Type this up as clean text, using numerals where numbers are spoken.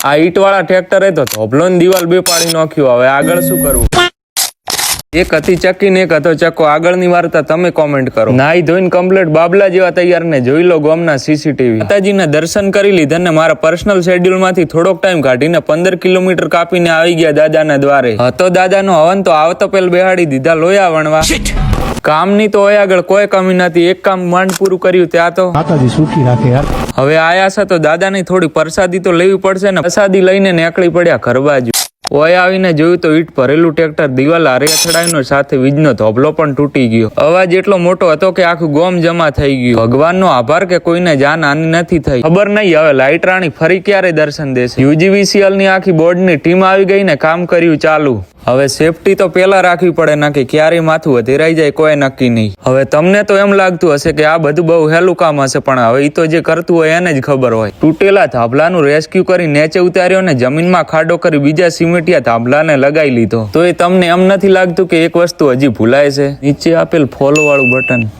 આ ઈંટવાળા ટ્રેક્ટરે તો ધોબલોની દિવાલ બે પાડી નાખ્યું. હવે આગળ શું કરવું? એક હતી ચક્કી ને એક હતો ચક્કો. આગળની વાર્તા તમે કોમેન્ટ કરો. નાઈ ધોઈને કમ્પ્લીટ બાબલા જેવા તૈયાર ને જોઈ લો ગામના સીસીટીવી. માતાજીના દર્શન કરી લીધા ને મારા પર્સનલ શેડ્યુલ માંથી થોડોક ટાઈમ કાઢીને 15 કિલોમીટર કાપીને આવી ગયા દાદાના દ્વારે. હતો દાદાનો હવન તો આવતો પેલ બેહાડી દીધા લોયા વણવા. કામની તો હોય આગળ કોઈ કમી નથી. એક કામ માંડ પૂરું કર્યું ત્યાં તો માતાજી સુખી રાખે યાર. હવે આયા છે તો દાદાની થોડી પ્રસાદી તો લેવી પડશે ને. પ્રસાદી લઈને નીકળી પડ્યા ઘર બાજુ. ઓય આવીને જોયું તો ઈટ ભરેલું ટ્રેક્ટર દિવાલ હારે અથડાઈનો સાથે વીજનો ધોબલો પણ તૂટી ગયો. અવાજ એટલો મોટો હતો કે આખું ગોમ જમા થઈ ગયું. ભગવાનનો આભાર કે કોઈને જાન હાનિ નથી થઈ. ખબર નહીં હવે લાઈટ રાણી ફરી ક્યારે દર્શન દેશે. UGVCL ની આખી બોર્ડની ટીમ આવી ગઈ ને કામ કર્યું ચાલુ. હવે સેફટી તો પેલા રાખવી પડે નક્કી ક્યારેય માથું વધેરાઈ જાય કોઈ નક્કી નહીં. હવે તમને તો એમ લાગતું હશે કે આ બધું બહુ હેલું કામ હશે પણ હવે ઈ તો જે કરતું હોય એને જ ખબર હોય. તૂટેલા થાંભલાનું રેસ્ક્યુ કરી નીચે ઉતાર્યો ને જમીનમાં ખાડો કરી બીજા સિમેન્ટિયા થાંભલાને લગાવી લીધો. તો એ તમને એમ નથી લાગતું કે એક વસ્તુ હજી ભૂલાય છે? નીચે આપેલ ફોલો વાળું બટન